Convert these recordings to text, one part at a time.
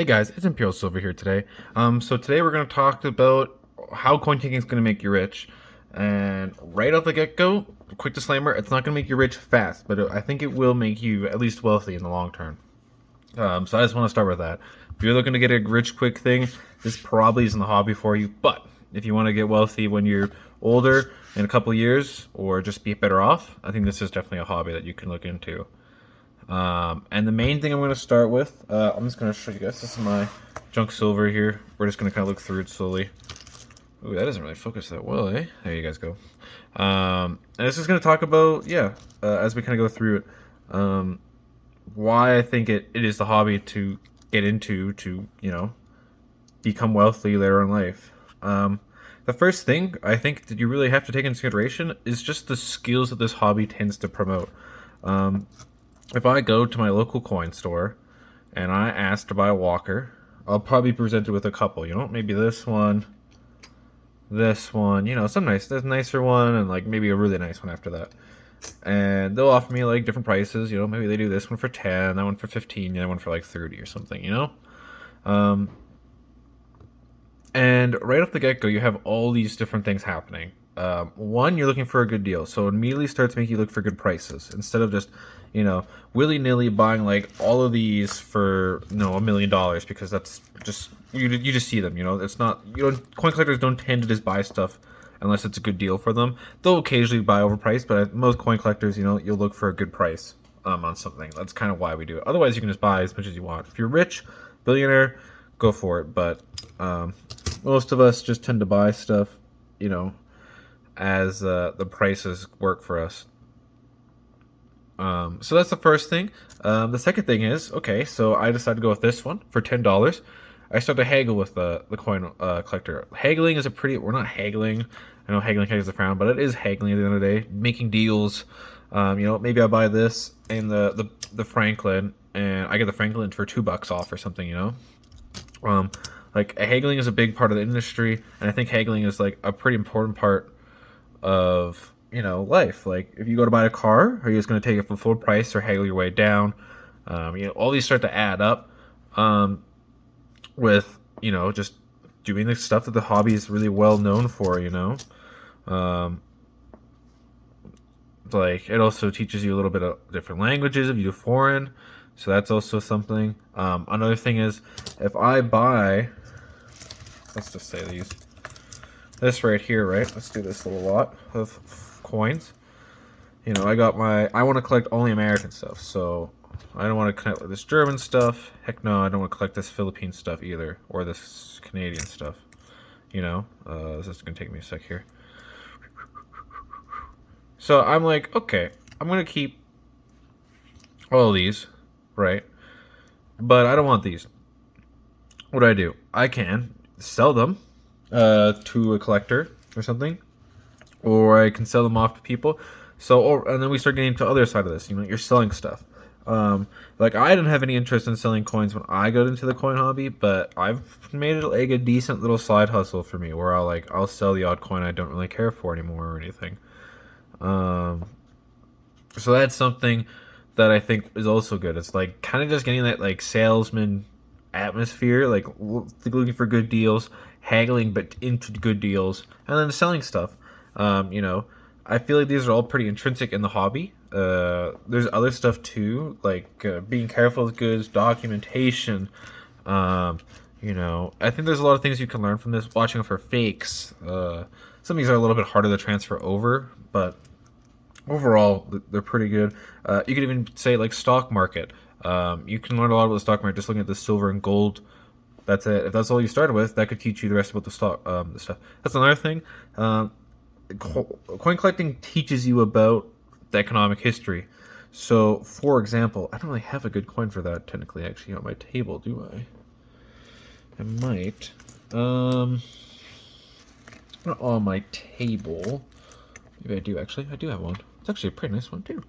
Hey guys, it's Imperial Silver here today. So today we're going to talk about how coin taking is going to make you rich. And right off the get-go, quick disclaimer, it's not going to make you rich fast, but I think it will make you at least wealthy in the long term. So I just want to start with that. If you're looking to get a rich quick thing, this probably isn't the hobby for you. But if you want to get wealthy when you're older in a couple years or just be better off, I think this is definitely a hobby that you can look into. And the main thing I'm going to start with, I'm just going to show you guys. This is my junk silver here. We're just going to kind of look through it slowly. Ooh, that doesn't really focus that well, eh? There you guys go. And this is going to talk about, as we kind of go through it, why I think it is the hobby to get into to, become wealthy later in life. The first thing I think that you really have to take into consideration is just the skills that this hobby tends to promote. If I go to my local coin store and I ask to buy a walker, I'll probably be presented with a couple, maybe this one, some there's a nicer one, and like maybe a really nice one after that. And they'll offer me like different prices, maybe they do this one for 10, that one for 15, that one for like 30 or something. Um, and right off the get go, you have all these different things happening. One, you're looking for a good deal, so it immediately starts making you look for good prices instead of just, willy nilly buying like all of these for $1 million, because that's just you just see them. It's not coin collectors don't tend to just buy stuff unless it's a good deal for them. They'll occasionally buy overpriced, but most coin collectors, you'll look for a good price on something. That's kind of why we do it. Otherwise, you can just buy as much as you want. If you're rich, billionaire, go for it. But most of us just tend to buy stuff, as the prices work for us. So that's the first thing. The second thing is, okay, so I decided to go with this one for $10. I start to haggle with the coin collector. Haggling is we're not haggling. I know haggling is a frown, but it is haggling at the end of the day. Making deals. Maybe I buy this and the Franklin, and I get the Franklin for $2 off or something, like haggling is a big part of the industry, and I think haggling is like a pretty important part of life. Like if you go to buy a car, are you just going to take it for full price or haggle your way down? All these start to add up with just doing the stuff that the hobby is really well known for. Like it also teaches you a little bit of different languages if you do foreign, so that's also something. Another thing is, if I buy, let's just say this right here, right? Let's do this little lot of coins. I want to collect only American stuff, so I don't want to collect this German stuff. Heck no, I don't want to collect this Philippine stuff either, or this Canadian stuff. This is gonna take me a sec here. So I'm like, okay, I'm gonna keep all of these, right? But I don't want these. What do? I can sell them to a collector or something, or I can sell them off to people. And then we start getting to the other side of this. You're selling stuff. Like I didn't have any interest in selling coins when I got into the coin hobby, but I've made it like a decent little side hustle for me, where I'll sell the odd coin I don't really care for anymore or anything. So that's something that I think is also good. It's like kind of just getting that like salesman atmosphere, like looking for good deals, haggling but into good deals, and then selling stuff. I feel like these are all pretty intrinsic in the hobby. There's other stuff too, like being careful with goods, documentation. I think there's a lot of things you can learn from this. Watching for fakes. Some of these are a little bit harder to transfer over, but overall they're pretty good. You could even say like stock market. You can learn a lot about the stock market just looking at the silver and gold. That's it. If that's all you started with, that could teach you the rest about the stock, the stuff. That's another thing. Coin collecting teaches you about the economic history. So, for example, I don't really have a good coin for that technically, actually, on my table, do I? I might. Not on my table. Maybe I do, actually. I do have one. It's actually a pretty nice one, too.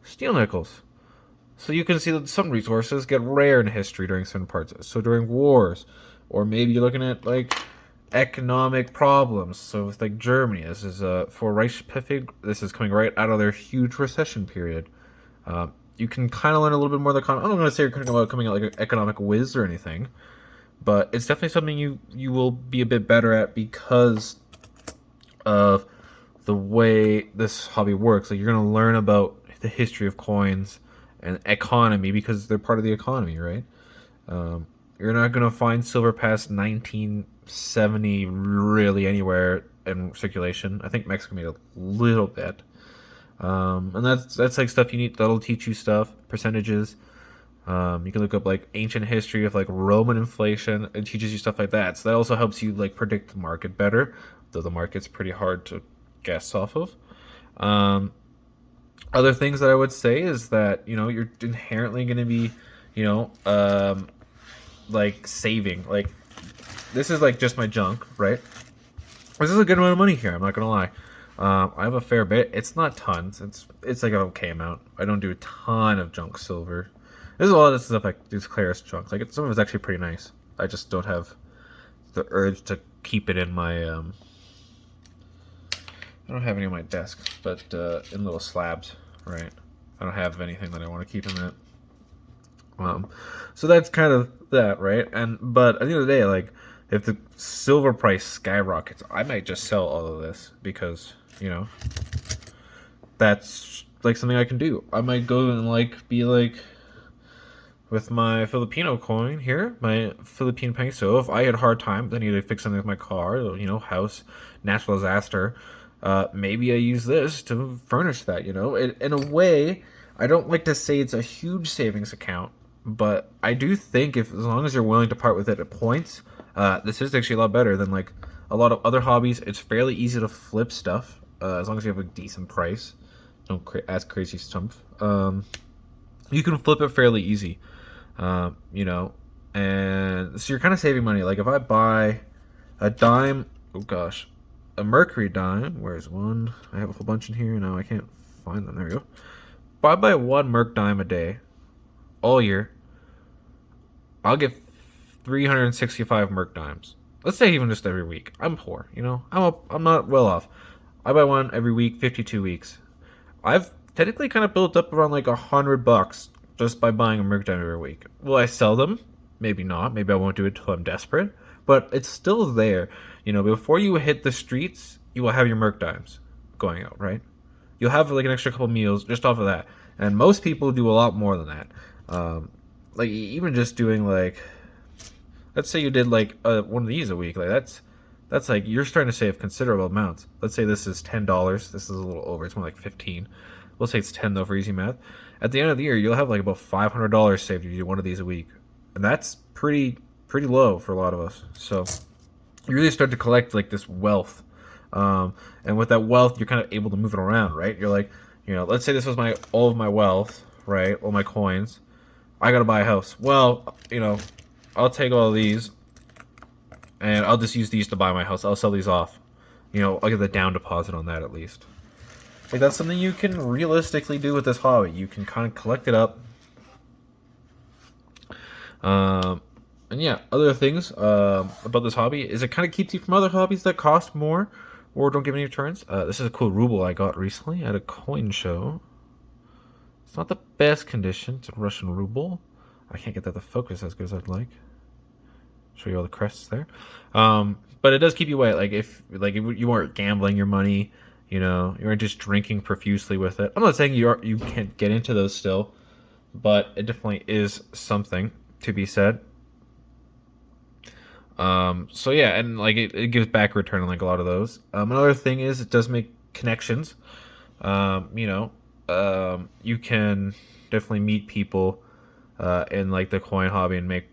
Steel nickels. So you can see that some resources get rare in history during certain parts. So during wars, or maybe you're looking at like economic problems. So with like Germany, this is for Reichspfeffig. This is coming right out of their huge recession period. you can kind of learn a little bit more of the economy. I'm not going to say you're coming out like an economic whiz or anything, but it's definitely something you will be a bit better at because of the way this hobby works. Like you're going to learn about the history of coins and economy because they're part of the economy, right? You're not going to find silver past 1970 really anywhere in circulation. I think Mexico made a little bit. And that's like stuff you need that'll teach you stuff, percentages. You can look up like ancient history of like Roman inflation. It teaches you stuff like that. So that also helps you like predict the market better, though the market's pretty hard to guess off of. Other things that I would say is that you're inherently going to be, like saving. Like this is like just my junk, right? This is a good amount of money here. I'm not gonna lie. I have a fair bit. It's not tons. It's like an okay amount. I don't do a ton of junk silver. There's a lot of stuff like these Claris junk. Like some of it's actually pretty nice. I just don't have the urge to keep it in my. I don't have any on my desk, but in little slabs, right? I don't have anything that I want to keep in it. So that's kind of that, right? But at the end of the day, like if the silver price skyrockets, I might just sell all of this because that's like something I can do. I might go and like be like with my Filipino coin here, my Philippine peso. If I had hard times, I need to fix something with my car, house, natural disaster. Maybe I use this to furnish that. In a way, I don't like to say it's a huge savings account, but I do think as long as you're willing to part with it at points, this is actually a lot better than like a lot of other hobbies. It's fairly easy to flip stuff as long as you have a decent price. Don't ask crazy stuff. You can flip it fairly easy, and so you're kind of saving money. Like if I buy a dime, oh gosh, a mercury dime. Where's one? I have a whole bunch in here now. I can't find them. There we go. If I buy one merc dime a day, all year, I'll get 365 merc dimes. Let's say even just every week. I'm poor, I'm not well off. I buy one every week, 52 weeks. I've technically kind of built up around like $100 just by buying a merc dime every week. Will I sell them? Maybe not. Maybe I won't do it till I'm desperate. But it's still there. Before you hit the streets, you will have your merc dimes going out, right? You'll have like an extra couple meals just off of that. And most people do a lot more than that. Like even just doing like, let's say you did like one of these a week, like that's like you're starting to save considerable amounts. Let's say this is $10. This is a little over. It's more like 15. We'll say it's 10 though for easy math. At the end of the year, you'll have like about $500 saved if you do one of these a week, and that's pretty low for a lot of us. So you really start to collect like this wealth, and with that wealth, you're kind of able to move it around, right? You're like, let's say this was all of my wealth, right? All my coins. I gotta buy a house. Well, I'll take all of these and I'll just use these to buy my house. I'll sell these off. I'll get the down deposit on that at least. Like that's something you can realistically do with this hobby. You can kind of collect it up. And yeah, other things about this hobby is it kind of keeps you from other hobbies that cost more or don't give any returns. This is a cool ruble I got recently at a coin show. It's not the best condition. It's a Russian ruble. I can't get that to focus as good as I'd like. Show you all the crests there. But it does keep you away. Like if you weren't gambling your money, you weren't just drinking profusely with it. I'm not saying you can't get into those still, but it definitely is something to be said. So yeah, and like it gives back a return on like a lot of those. Another thing is it does make connections. You can definitely meet people in like the coin hobby and make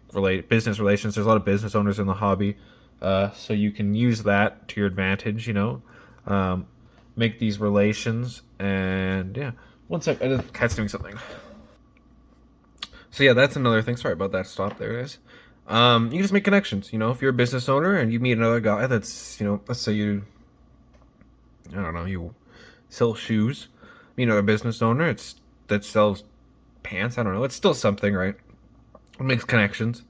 business relations. There's a lot of business owners in the hobby, so you can use that to your advantage. Make these relations, and yeah. One sec, the cat's doing something. So yeah, that's another thing. Sorry about that. Stop. There it is. You can just make connections. If you're a business owner and you meet another guy that's, let's say you sell shoes. A business owner that sells pants. I don't know. It's still something, right? It makes connections.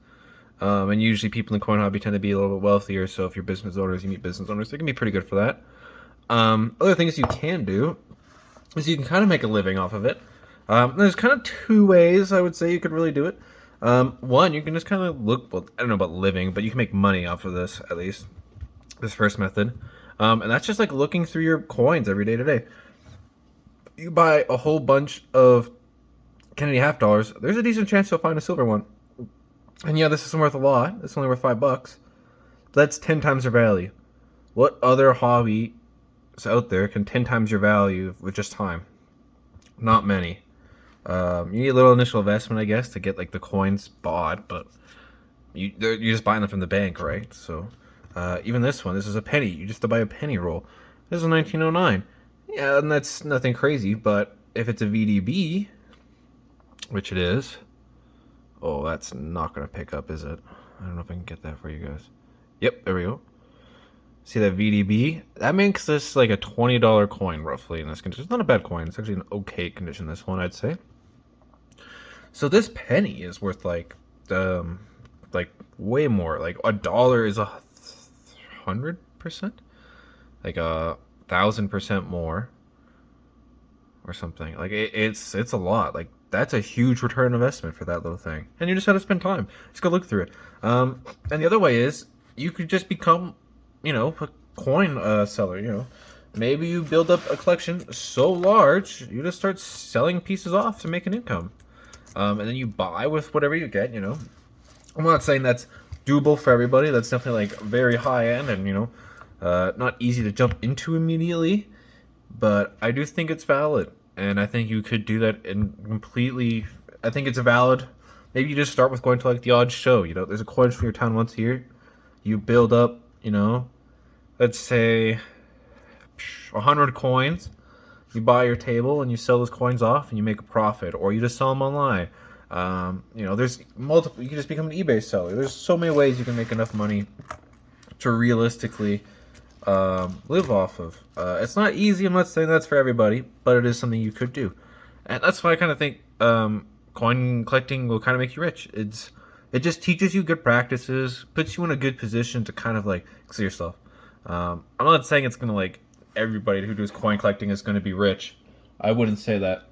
And usually people in the coin hobby tend to be a little bit wealthier. So if you're business owners, you meet business owners, it can be pretty good for that. Other things you can do is you can kind of make a living off of it. There's kind of two ways I would say you could really do it. One, you can just kind of look. Well, I don't know about living, but you can make money off of this at least. This first method, and that's just like looking through your coins every day today. You buy a whole bunch of Kennedy half dollars. There's a decent chance you'll find a silver one. And yeah, this isn't worth a lot. It's only worth $5. That's 10 times your value. What other hobby is out there can 10 times your value with just time? Not many. You need a little initial investment, I guess, to get like the coins bought, but you're just buying them from the bank, right? So even this one, this is a penny. You just have to buy a penny roll. This is 1909. Yeah, and that's nothing crazy, but if it's a VDB, which it is, oh, that's not going to pick up, is it? I don't know if I can get that for you guys. Yep, there we go. See that VDB? That makes this like a $20 coin, roughly, in this condition. It's not a bad coin. It's actually an okay condition, this one, I'd say. So this penny is worth like way more. Like $1 is 100%? Like 1,000% more. Or something. Like it's a lot. Like that's a huge return on investment for that little thing. And you just gotta spend time. Just go look through it. And the other way is you could just become, a coin seller. Maybe you build up a collection so large you just start selling pieces off to make an income. And then you buy with whatever you get. I'm not saying that's doable for everybody. That's definitely like very high end and not easy to jump into immediately. But I do think it's valid, and I think you could do that I think it's valid. Maybe you just start with going to like the odd show. There's a coin from your town once a year. You build up, let's say 100 coins. You buy your table and you sell those coins off, and you make a profit, or you just sell them online. There's multiple. You can just become an eBay seller. There's so many ways you can make enough money to realistically live off of. It's not easy. I'm not saying that's for everybody, but it is something you could do, and that's why I kind of think coin collecting will kind of make you rich. It just teaches you good practices, puts you in a good position to kind of like see yourself. I'm not saying it's gonna like everybody who does coin collecting is going to be rich. I wouldn't say that,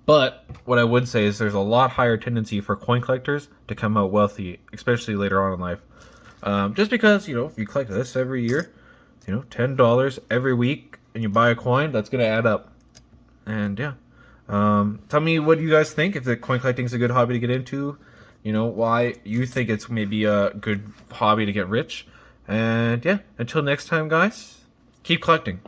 but what I would say is there's a lot higher tendency for coin collectors to come out wealthy, especially later on in life. Just because, if you collect this every year, $10 every week, and you buy a coin, that's going to add up. And yeah. Tell me what you guys think, if the coin collecting is a good hobby to get into, why you think it's maybe a good hobby to get rich. And yeah, until next time, guys, keep collecting.